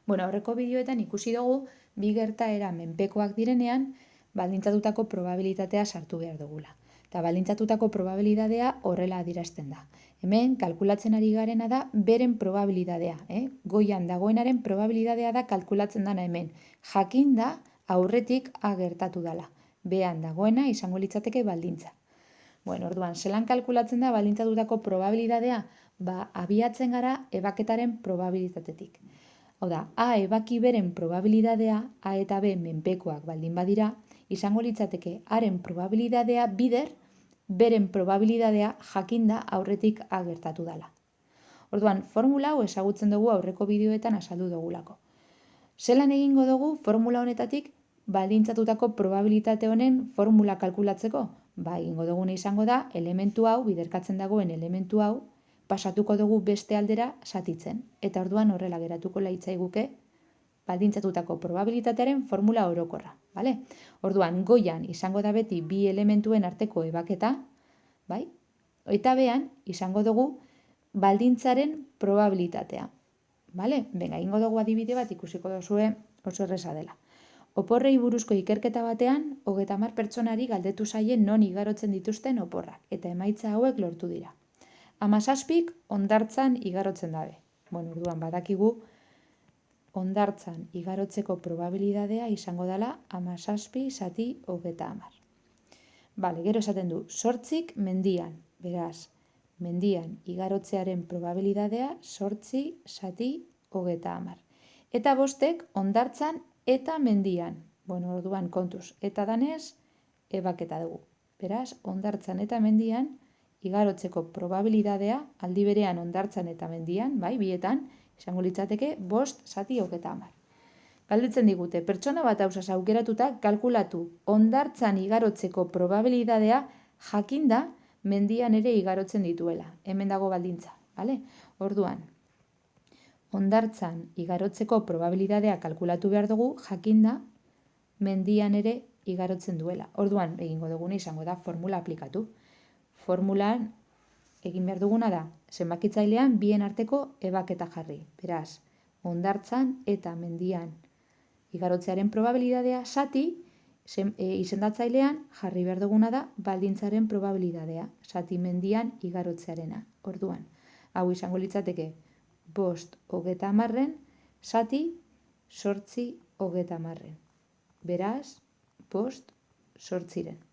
Bueno, aurreko bideoetan ikusi dugu bi gertaera menpekoak direnean baldintzatutako probabilitatea sartu behar dugula. Eta baldintzatutako probabilitatea horrela adierazten da. Hemen kalkulatzen ari garena da beren probabilitatea. Goian dagoenaren probabilitatea da kalkulatzen dana hemen. Jakin da aurretik A gertatu dela. Bean dagoena izango litzateke baldintza. Bueno, orduan, zelan kalkulatzen da baldintzatutako probabilitatea? Abiatzen gara ebaketaren probabilitatetik. Hau da, A ebaki beren probabilitatea, A eta B menpekoak baldin badira, izango litzateke Aren probabilitatea bider, beren probabilitatea jakinda aurretik A gertatu dela. Orduan, formula hau ezagutzen dugu aurreko bideoetan azaldu dugulako. Zelan egingo dugu formula honetatik baldintzatutako probabilitate honen formula kalkulatzeko? Egingo duguna izango da, elementu hau, biderkatzen dagoen elementu hau, pasatuko dugu beste aldera zatitzen. Eta orduan horrela geratuko laitzaiguke baldintzatutako probabilitatearen formula orokorra. Orduan, goian izango da beti bi elementuen arteko ebaketa, eta bean izango dugu baldintzaren probabilitatea. Egingo dugu adibide bat ikusiko duzue oso erreza dela. Oporrei buruzko ikerketa batean, 30 pertsonari galdetu zaien non igarotzen dituzten oporrak, eta emaitza hauek lortu dira. 17 hondartzan igarotzen dabe. Orduan badakigu hondartzan igarotzeko probabilitatea izango dela 17 zati 30. Gero esaten du, 8 mendian, beraz, mendian igarotzearen probabilitatea 8 zati 30. Eta 5 hondartzan eta mendian. Orduan kontuz, eta danez ebaketa dugu. Beraz, hondartzan eta mendian igarotzeko probabilitatea aldi berean hondartzan eta mendian, bietan, izango litzateke 5 zati 30. Galdetzen digute, pertsona bat ausaz aukeratuta kalkulatu hondartzan igarotzeko probabilitatea jakinda mendian ere igarotzen dituela. Hemen dago baldintza. Orduan, hondartzan igarotzeko probabilitatea kalkulatu behar dugu jakinda mendian ere igarotzen duela. Orduan, egingo duguna izango da formula aplikatu. Formulan egin behar duguna da, zenbakitzailean bien arteko ebaketa jarri. Beraz, hondartzan eta mendian igarotzearen probabilitatea zati, izendatzailean jarri behar duguna da baldintzaren probabilitatea, zati mendian igarotzearena. Orduan, hau izango litzateke 5 30. Zati 8 30. Beraz, 5 8.